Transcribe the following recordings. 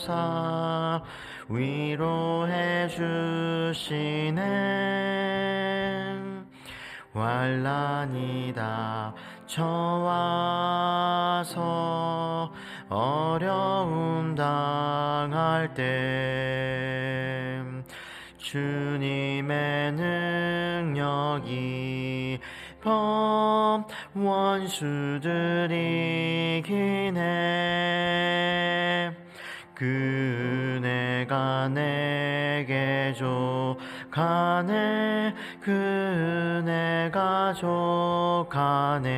보사 위로해 주시네. 환난이 닥쳐와서 어려움 당할 때 주님의 능력이 범 원수들 이기네. 그 은혜가 내게 족하네. 그 은혜가 족하네.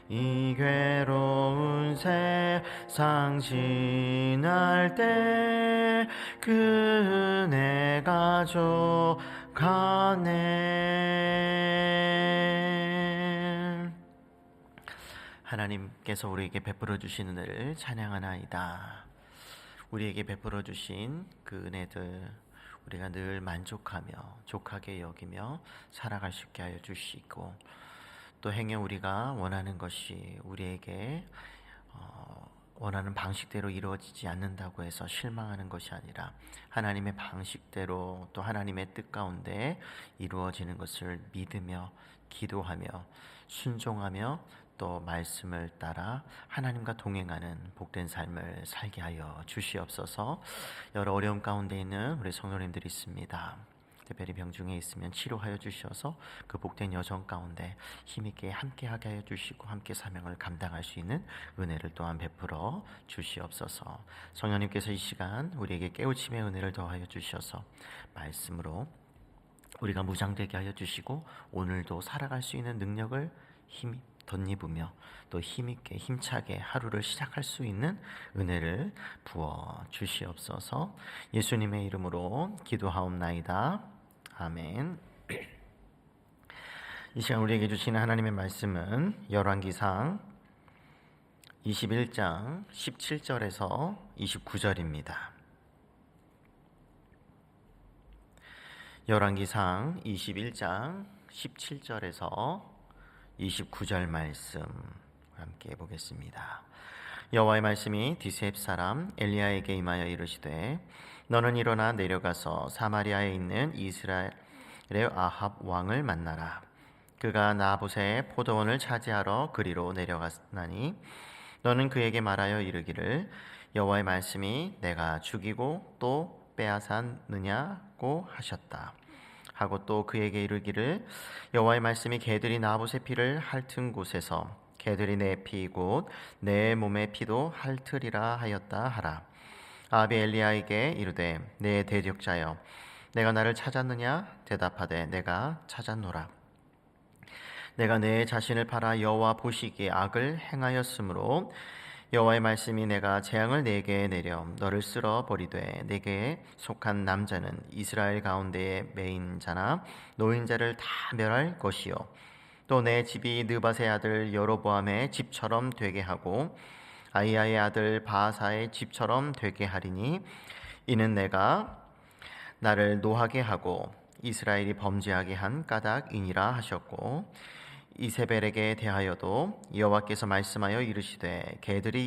이 괴로운 세상 지날 때 그 은혜가 족하네. 하나님께서 우리에게 베풀어 주신 은혜를 찬양하나이다. 우리에게 베풀어 주신 그 은혜들 우리가 늘 만족하며 족하게 여기며 살아갈 수 있게 하여 주시고, 또 행여 우리가 원하는 것이 우리에게 원하는 방식대로 이루어지지 않는다고 해서 실망하는 것이 아니라 하나님의 방식대로 또 하나님의 뜻 가운데 이루어지는 것을 믿으며 기도하며 순종하며 또 말씀을 따라 하나님과 동행하는 복된 삶을 살게 하여 주시옵소서. 여러 어려움 가운데 있는 우리 성도님들이 있습니다. 특별히 병중에 있으면 치료하여 주셔서 그 복된 여정 가운데 힘있게 함께하게 하여 주시고 함께 사명을 감당할 수 있는 은혜를 또한 베풀어 주시옵소서. 성령님께서 이 시간 우리에게 깨우침의 은혜를 더하여 주셔서 말씀으로 우리가 무장되게 하여 주시고 오늘도 살아갈 수 있는 능력을 힘 덧입으며 또 힘있게 힘차게 하루를 시작할 수 있는 은혜를 부어 주시옵소서. 예수님의 이름으로 기도하옵나이다. 아멘. 이 시간 우리에게 주시는 하나님의 말씀은 열왕기상 21장 17절에서 29절입니다. 열왕기상 21장 17절에서 29절 말씀 함께 보겠습니다. 여호와의 말씀이 디셉 사람 엘리야에게 임하여 이르시되 너는 일어나 내려가서 사마리아에 있는 이스라엘의 아합 왕을 만나라. 그가 나봇의 포도원을 차지하러 그리로 내려갔나니 너는 그에게 말하여 이르기를 여호와의 말씀이 내가 죽이고 또 빼앗았느냐고 하셨다 하고 또 그에게 이르기를 여호와의 말씀이 개들이 나봇의 피를 핥은 곳에서 개들이 내 피 곧 내 몸의 피도 핥으리라 하였다 하라. 아합이 엘리야에게 이르되 내 대적자여 내가 나를 찾았느냐? 대답하되 내가 찾았노라. 내가 내 자신을 팔아 여호와 보시기에 악을 행하였으므로 여호와의 말씀이 내가 재앙을 내게 내려 너를 쓸어 버리되 내게 속한 남자는 이스라엘 가운데에 매인 자나 노인자를 다 멸할 것이요 또 내 집이 느밧의 아들 여로보암의 집처럼 되게 하고 아히야의 아들 바하사의 집처럼 되게 하리니 이는 내가 나를 노하게 하고 이스라엘이 범죄하게 한 까닭이니라 하셨고 이세벨에게 대하여도 여호와께서 말씀하여 이르시되 개들이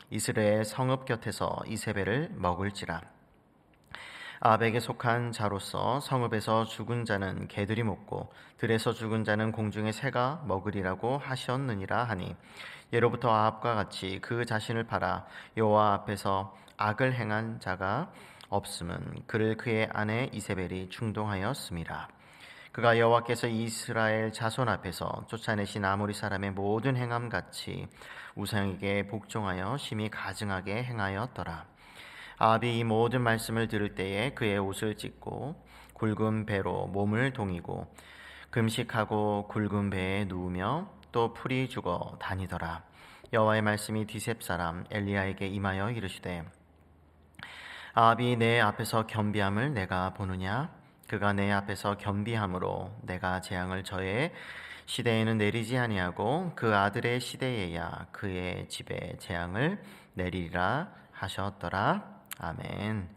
이스라엘 성읍 곁에서 이세벨을 먹을지라. 아합에게 속한 자로서 성읍에서 죽은 자는 개들이 먹고 들에서 죽은 자는 공중의 새가 먹으리라고 하셨느니라 하니 예로부터 아합과 같이 그 자신을 팔아 여호와 앞에서 악을 행한 자가 없음은 그를 그의 아내 이세벨이 충동하였음이라. 그가 여호와께서 이스라엘 자손 앞에서 쫓아내신 아모리 사람의 모든 행함 같이 우상에게 복종하여 심히 가증하게 행하였더라. 아합이 이 모든 말씀을 들을 때에 그의 옷을 찢고 굵은 배로 몸을 동이고 금식하고 굵은 배에 누우며 또 풀이 죽어 다니더라. 여호와의 말씀이 디셉 사람 엘리야에게 임하여 이르시되 아합이 내 앞에서 겸비함을 내가 보느냐? 그가 내 앞에서 겸비함으로 내가 재앙을 저의 시대에는 내리지 아니하고 그 아들의 시대에야 그의 집에 재앙을 내리리라 하셨더라. 아멘.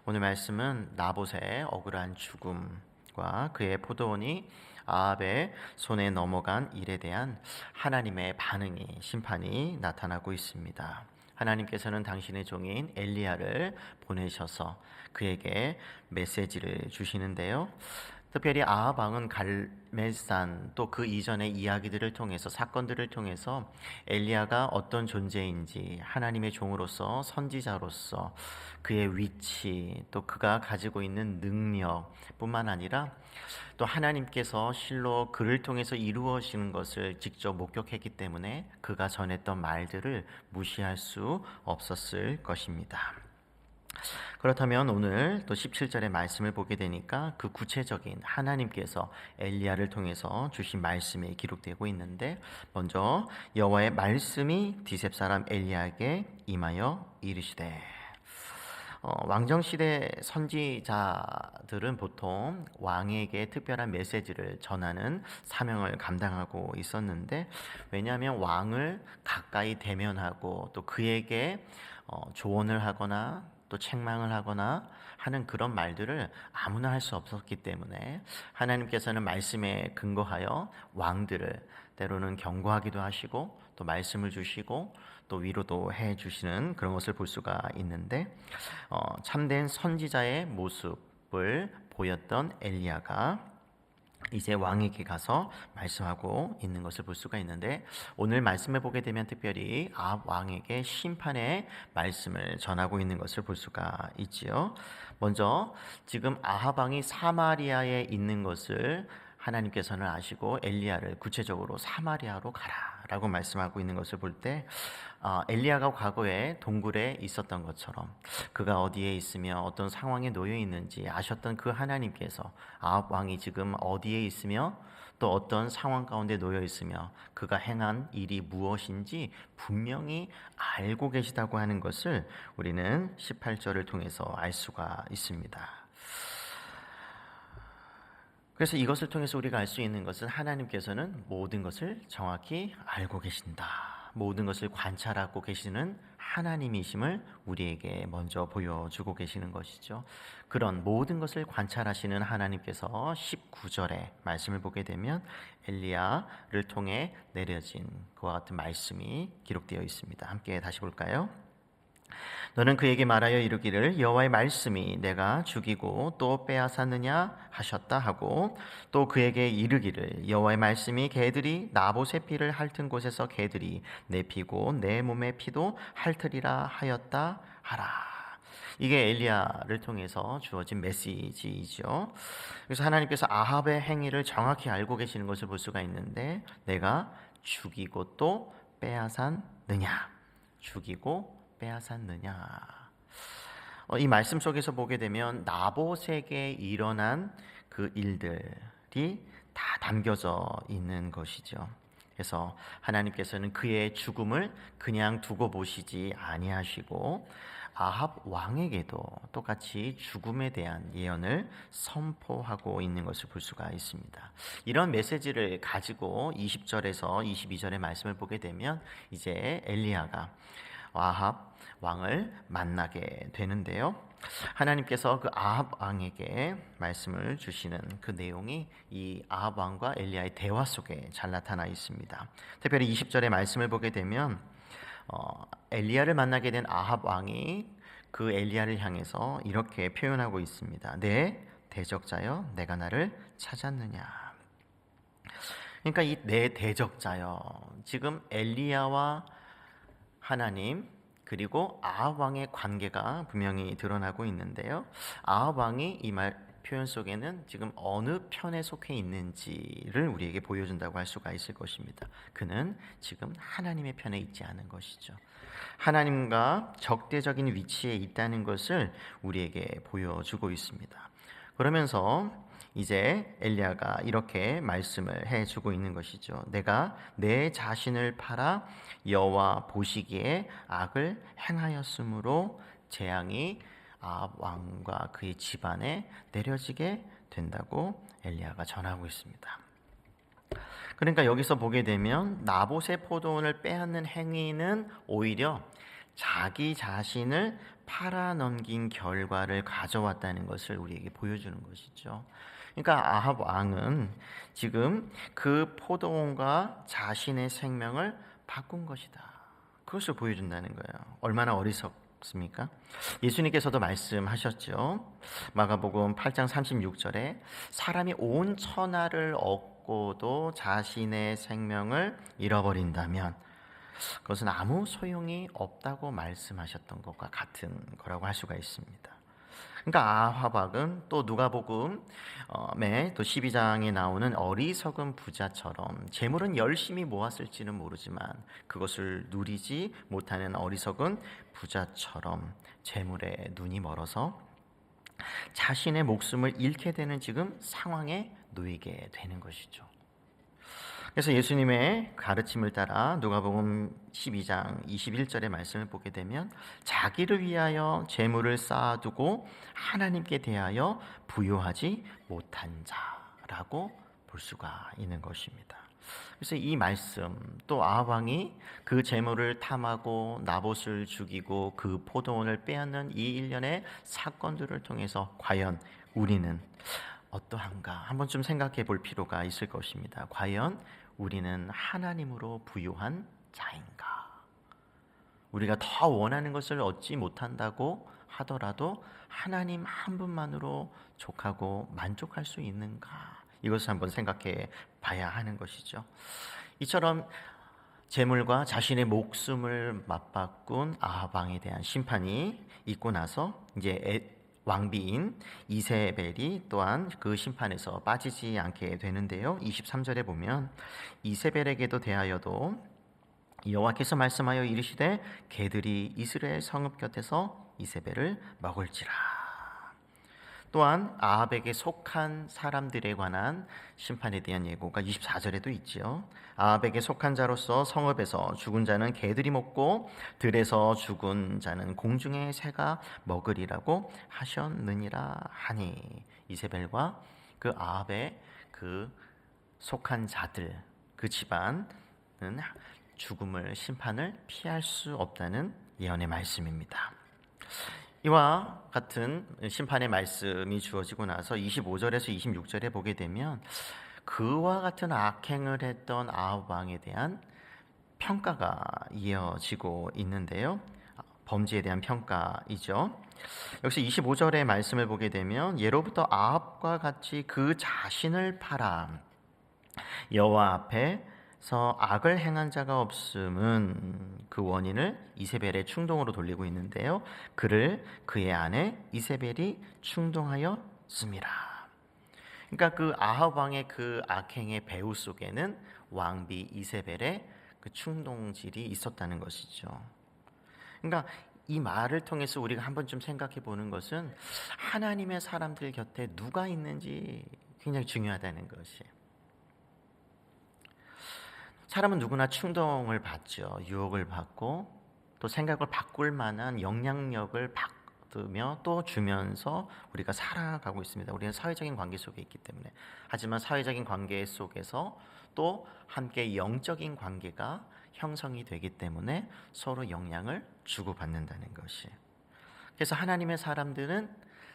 오늘 말씀은 나봇의 억울한 죽음과 그의 포도원이 아합의 손에 넘어간 일에 대한 하나님의 반응이 심판이 나타나고 있습니다. 하나님께서는 당신의 종인 엘리야를 보내셔서 그에게 메시지를 주시는데요. 특별히 아합 왕은 갈멜산 또 그 이전의 이야기들을 통해서 사건들을 통해서 엘리야가 어떤 존재인지 하나님의 종으로서 선지자로서 그의 위치 또 그가 가지고 있는 능력뿐만 아니라 또 하나님께서 실로 그를 통해서 이루어지는 것을 직접 목격했기 때문에 그가 전했던 말들을 무시할 수 없었을 것입니다. 그렇다면 오늘 또 17절의 말씀을 보게 되니까 그 구체적인 하나님께서 엘리야를 통해서 주신 말씀이 기록되고 있는데, 먼저 여호와의 말씀이 디셉 사람 엘리야에게 임하여 이르시되. 왕정시대 선지자들은 보통 왕에게 특별한 메시지를 전하는 사명을 감당하고 있었는데, 왜냐하면 왕을 가까이 대면하고 또 그에게 조언을 하거나 또 책망을 하거나 하는 그런 말들을 아무나 할 수 없었기 때문에 하나님께서는 말씀에 근거하여 왕들을 때로는 경고하기도 하시고 또 말씀을 주시고 또 위로도 해 주시는 그런 것을 볼 수가 있는데, 참된 선지자의 모습을 보였던 엘리야가 이제 왕에게 가서 말씀하고 있는 것을 볼 수가 있는데, 오늘 말씀을 보게 되면 특별히 아합 왕에게 심판의 말씀을 전하고 있는 것을 볼 수가 있지요. 먼저 지금 아합 왕이 사마리아에 있는 것을 하나님께서는 아시고 엘리야를 구체적으로 사마리아로 가라라고 말씀하고 있는 것을 볼 때, 엘리야가 과거에 동굴에 있었던 것처럼 그가 어디에 있으며 어떤 상황에 놓여 있는지 아셨던 그 하나님께서 아합 왕이 지금 어디에 있으며 또 어떤 상황 가운데 놓여 있으며 그가 행한 일이 무엇인지 분명히 알고 계시다고 하는 것을 우리는 18절을 통해서 알 수가 있습니다. 그래서 이것을 통해서 우리가 알 수 있는 것은 하나님께서는 모든 것을 정확히 알고 계신다, 모든 것을 관찰하고 계시는 하나님이심을 우리에게 먼저 보여주고 계시는 것이죠. 그런 모든 것을 관찰하시는 하나님께서 19절의 말씀을 보게 되면 엘리야를 통해 내려진 그와 같은 말씀이 기록되어 있습니다. 함께 다시 볼까요? 너는 그에게 말하여 이르기를 여호와의 말씀이 내가 죽이고 또 빼앗았느냐 하셨다 하고, 또 그에게 이르기를 여호와의 말씀이 개들이 나봇의 피를 핥은 곳에서 개들이 내 피고 내 몸의 피도 핥으리라 하였다 하라. 이게 엘리야를 통해서 주어진 메시지이죠. 그래서 하나님께서 아합의 행위를 정확히 알고 계시는 것을 볼 수가 있는데, 내가 죽이고 또 빼앗았느냐, 죽이고 빼앗았느냐. 이 말씀 속에서 보게 되면 나봇에게 일어난 그 일들이 다 담겨져 있는 것이죠. 그래서 하나님께서는 그의 죽음을 그냥 두고 보시지 아니하시고 아합 왕에게도 똑같이 죽음에 대한 예언을 선포하고 있는 것을 볼 수가 있습니다. 이런 메시지를 가지고 20절에서 22절의 말씀을 보게 되면 이제 엘리야가 아합 왕을 만나게 되는데요. 하나님께서 그 아합 왕에게 말씀을 주시는 그 내용이 이 아합 왕과 엘리야의 대화 속에 잘 나타나 있습니다. 특별히 20절의 말씀을 보게 되면 엘리야를 만나게 된 아합 왕이 그 엘리야를 향해서 이렇게 표현하고 있습니다. 내 대적자여, 내가 나를 찾았느냐. 그러니까 이 내 대적자여, 지금 엘리야와 하나님 그리고 아합 왕의 관계가 분명히 드러나고 있는데요. 아합 왕이 이 말 표현 속에는 지금 어느 편에 속해 있는지를 우리에게 보여준다고 할 수가 있을 것입니다. 그는 지금 하나님의 편에 있지 않은 것이죠. 하나님과 적대적인 위치에 있다는 것을 우리에게 보여주고 있습니다. 그러면서 이제 엘리야가 이렇게 말씀을 해주고 있는 것이죠. 내가 내 자신을 팔아 여호와 보시기에 악을 행하였으므로 재앙이 아합 왕과 그의 집안에 내려지게 된다고 엘리야가 전하고 있습니다. 그러니까 여기서 보게 되면 나봇의 포도원을 빼앗는 행위는 오히려 자기 자신을 팔아넘긴 결과를 가져왔다는 것을 우리에게 보여주는 것이죠. 그러니까 아합 왕은 지금 그 포도원과 자신의 생명을 바꾼 것이다. 그것을 보여준다는 거예요. 얼마나 어리석습니까? 예수님께서도 말씀하셨죠. 마가복음 8장 36절에 사람이 온 천하를 얻고도 자신의 생명을 잃어버린다면 그것은 아무 소용이 없다고 말씀하셨던 것과 같은 거라고 할 수가 있습니다. 그러니까 아하박은 또 누가복음의 또 12장에 나오는 어리석은 부자처럼 재물은 열심히 모았을지는 모르지만 그것을 누리지 못하는 어리석은 부자처럼 재물에 눈이 멀어서 자신의 목숨을 잃게 되는 지금 상황에 놓이게 되는 것이죠. 그래서 예수님의 가르침을 따라 누가복음 12장 21절의 말씀을 보게 되면 자기를 위하여 재물을 쌓아두고 하나님께 대하여 부요하지 못한 자라고 볼 수가 있는 것입니다. 그래서 이 말씀, 또 아합 왕이 그 재물을 탐하고 나봇을 죽이고 그 포도원을 빼앗는 이 일련의 사건들을 통해서 과연 우리는 어떠한가 한번 좀 생각해 볼 필요가 있을 것입니다. 과연 우리는 하나님으로 부요한 자인가? 우리가 더 원하는 것을 얻지 못한다고 하더라도 하나님 한 분만으로 족하고 만족할 수 있는가? 이것을 한번 생각해 봐야 하는 것이죠. 이처럼 재물과 자신의 목숨을 맞바꾼 아합 왕에 대한 심판이 있고 나서 이제 왕비인 이세벨이 또한 그 심판에서 빠지지 않게 되는데요. 23절에 보면 이세벨에게도 대하여도 여호와께서 말씀하여 이르시되 개들이 이스라엘 성읍 곁에서 이세벨을 먹을지라. 또한 아합에게 속한 사람들에 관한 심판에 대한 예고가 24절에도 있지요. 아합에게 속한 자로서 성읍에서 죽은 자는 개들이 먹고 들에서 죽은 자는 공중의 새가 먹으리라고 하셨느니라 하니 이세벨과 그 아합의 그 속한 자들 그 집안은 죽음을 심판을 피할 수 없다는 예언의 말씀입니다. 이와 같은 심판의 말씀이 주어지고 나서 25절에서 26절에 보게 되면 그와 같은 악행을 했던 아합 왕에 대한 평가가 이어지고 있는데요. 범죄에 대한 평가이죠. 역시 25절의 말씀을 보게 되면 예로부터 아합과 같이 그 자신을 팔아 여호와 앞에서 악을 행한 자가 없음은 그 원인을 이세벨의 충동으로 돌리고 있는데요. 그를 그의 아내 이세벨이 충동하였음이라. 그러니까 그 아합 왕의 그 악행의 배후 속에는 왕비 이세벨의 그 충동질이 있었다는 것이죠. 그러니까 이 말을 통해서 우리가 한번 좀 생각해 보는 것은 하나님의 사람들 곁에 누가 있는지 굉장히 중요하다는 것이에요. 사람은 누구나 충동을 받죠. 유혹을 받고 또 생각을 바꿀 만한 영향력을 받으며 또 주면서 우리가 살아가고 있습니다. 우리는 사회적인 관계 속에 있기 때문에. 하지만 사회적인 관계 속에서 또 함께 영적인 관계가 형성이 되기 때문에 서로 영향을 주고받는다는 것이. 그래서 하나님의 사람들은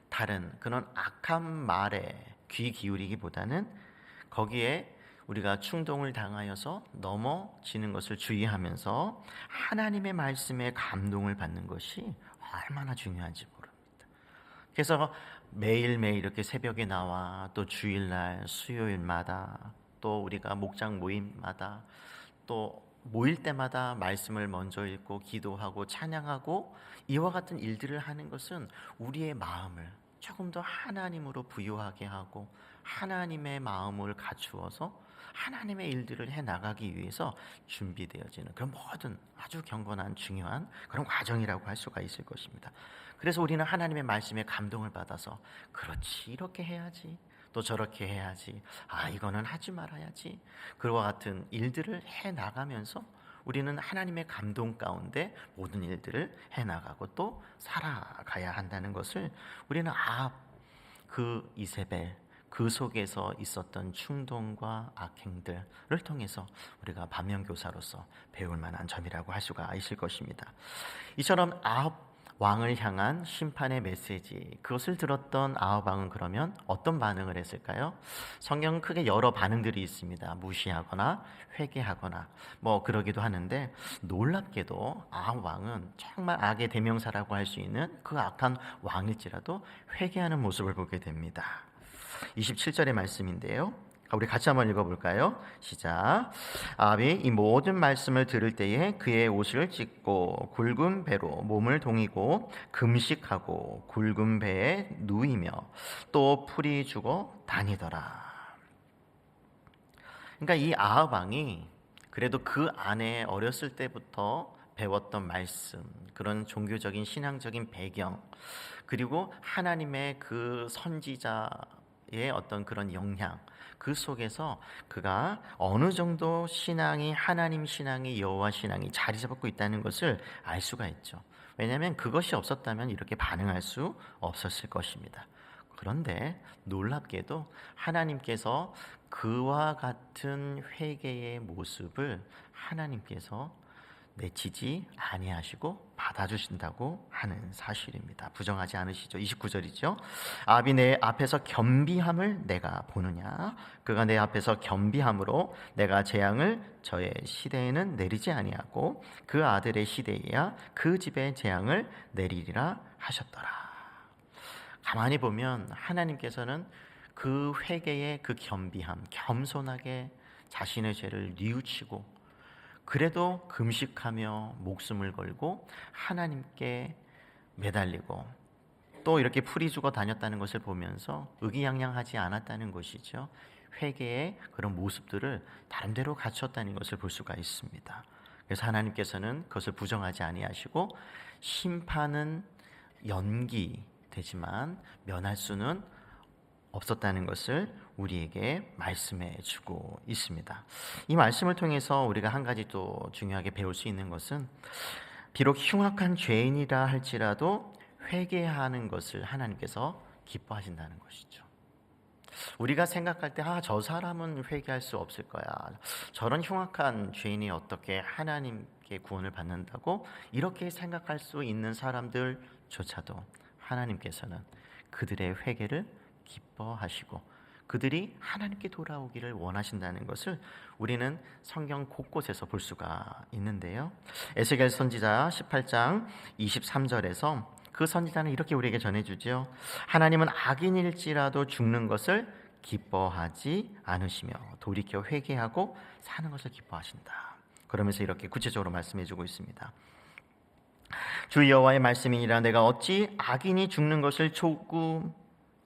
다른 그런 악한 말에 귀 기울이기보다는 거기에 우리가 충동을 당하여서 넘어지는 것을 주의하면서 하나님의 말씀에 감동을 받는 것이 얼마나 중요한지 모릅니다. 그래서 매일매일 이렇게 새벽에 나와 또 주일날 수요일마다 또 우리가 목장 모임마다 또 모일 때마다 말씀을 먼저 읽고 기도하고 찬양하고 이와 같은 일들을 하는 것은 우리의 마음을 조금 더 하나님으로 부유하게 하고 하나님의 마음을 갖추어서 하나님의 일들을 해나가기 위해서 준비되어지는 그런 모든 아주 경건한 중요한 그런 과정이라고 할 수가 있을 것입니다. 그래서 우리는 하나님의 말씀에 감동을 받아서 그렇지 이렇게 해야지 또 저렇게 해야지 이거는 하지 말아야지 그와 같은 일들을 해나가면서 우리는 하나님의 감동 가운데 모든 일들을 해나가고 또 살아가야 한다는 것을 우리는 그 이세벨 그 속에서 있었던 충동과 악행들을 통해서 우리가 반면교사로서 배울 만한 점이라고 할 수가 있을 것입니다. 이처럼 아합 왕을 향한 심판의 메시지, 그것을 들었던 아합 왕은 그러면 어떤 반응을 했을까요? 성경은 크게 여러 반응들이 있습니다. 무시하거나 회개하거나 뭐 그러기도 하는데, 놀랍게도 아합 왕은 정말 악의 대명사라고 할 수 있는 그 악한 왕일지라도 회개하는 모습을 보게 됩니다. 27절의 말씀인데요, 우리 같이 한번 읽어볼까요? 시작. 아합이 이 모든 말씀을 들을 때에 그의 옷을 찢고 굵은 배로 몸을 동이고 금식하고 굵은 배에 누이며 또 풀이 죽어 다니더라. 그러니까 이 아합 왕이 그래도 그 안에 어렸을 때부터 배웠던 말씀, 그런 종교적인 신앙적인 배경, 그리고 하나님의 그 선지자의 어떤 그런 영향, 그 속에서 그가 어느 정도 신앙이, 하나님 신앙이, 여호와 신앙이 자리 잡고 있다는 것을 알 수가 있죠. 왜냐하면 그것이 없었다면 이렇게 반응할 수 없었을 것입니다. 그런데 놀랍게도 하나님께서 그와 같은 회개의 모습을 하나님께서 내치지 아니하시고 받아주신다고 하는 사실입니다. 부정하지 않으시죠? 29절이죠. 아합이 내 앞에서 겸비함을 내가 보느냐? 그가 내 앞에서 겸비함으로 내가 재앙을 저의 시대에는 내리지 아니하고 그 아들의 시대에야 그 집에 재앙을 내리리라 하셨더라. 가만히 보면 하나님께서는 그 회개의 그 겸비함, 겸손하게 자신의 죄를 뉘우치고 그래도 금식하며 목숨을 걸고 하나님께 매달리고 또 이렇게 풀이 죽어 다녔다는 것을 보면서 의기양양하지 않았다는 것이죠. 회개의 그런 모습들을 다른데로 갖췄다는 것을 볼 수가 있습니다. 그래서 하나님께서는 그것을 부정하지 아니하시고 심판은 연기되지만 면할 수는 없었다는 것을 우리에게 말씀해 주고 있습니다. 이 말씀을 통해서 우리가 한 가지 또 중요하게 배울 수 있는 것은, 비록 흉악한 죄인이라 할지라도 회개하는 것을 하나님께서 기뻐하신다는 것이죠. 우리가 생각할 때 저 사람은 회개할 수 없을 거야, 저런 흉악한 죄인이 어떻게 하나님께 구원을 받는다고, 이렇게 생각할 수 있는 사람들조차도 하나님께서는 그들의 회개를 기뻐하시고 그들이 하나님께 돌아오기를 원하신다는 것을 우리는 성경 곳곳에서 볼 수가 있는데요. 에스겔 선지자 18장 23절에서 그 선지자는 이렇게 우리에게 전해주죠. 하나님은 악인일지라도 죽는 것을 기뻐하지 않으시며 돌이켜 회개하고 사는 것을 기뻐하신다. 그러면서 이렇게 구체적으로 말씀해주고 있습니다. 주 여호와의 말씀이니라. 내가 어찌 악인이 죽는 것을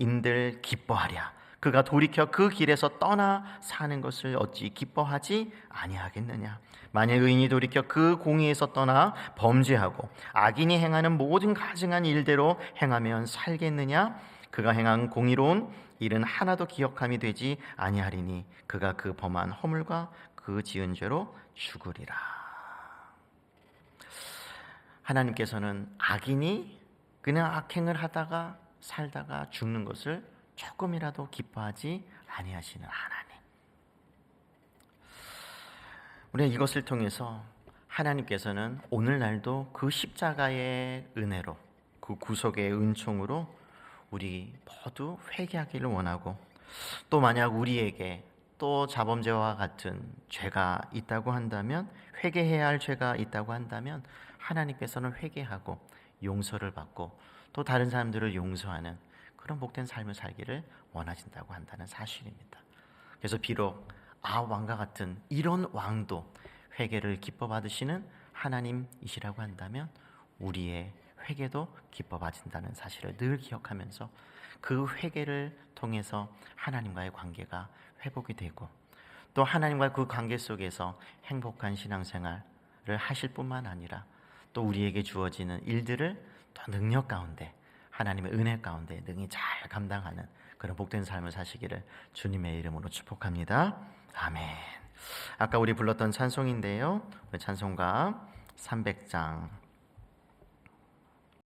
인들 기뻐하랴. 그가 돌이켜 그 길에서 떠나 사는 것을 어찌 기뻐하지 아니하겠느냐. 만일 의인이 돌이켜 그 공의에서 떠나 범죄하고 악인이 행하는 모든 가증한 일대로 행하면 살겠느냐. 그가 행한 공의로운 일은 하나도 기억함이 되지 아니하리니 그가 그 범한 허물과 그 지은 죄로 죽으리라. 하나님께서는 악인이 그냥 악행을 하다가 살다가 죽는 것을 조금이라도 기뻐하지 아니하시는 하나님. 우리가 이것을 통해서 하나님께서는 오늘날도 그 십자가의 은혜로, 그 구속의 은총으로 우리 모두 회개하기를 원하고, 또 만약 우리에게 또 자범죄와 같은 죄가 있다고 한다면, 회개해야 할 죄가 있다고 한다면 하나님께서는 회개하고 용서를 받고 또 다른 사람들을 용서하는 그런 복된 삶을 살기를 원하신다고 한다는 사실입니다. 그래서 비록 아합 왕과 같은 이런 왕도 회개를 기뻐 받으시는 하나님이시라고 한다면 우리의 회개도 기뻐 받으신다는 사실을 늘 기억하면서 그 회개를 통해서 하나님과의 관계가 회복이 되고 또 하나님과 그 관계 속에서 행복한 신앙생활을 하실 뿐만 아니라 또 우리에게 주어지는 일들을 더 능력 가운데, 하나님의 은혜 가운데 능히 잘 감당하는 그런 복된 삶을 사시기를 주님의 이름으로 축복합니다. 아멘. 아까 우리 불렀던 찬송인데요, 우리 찬송가 300장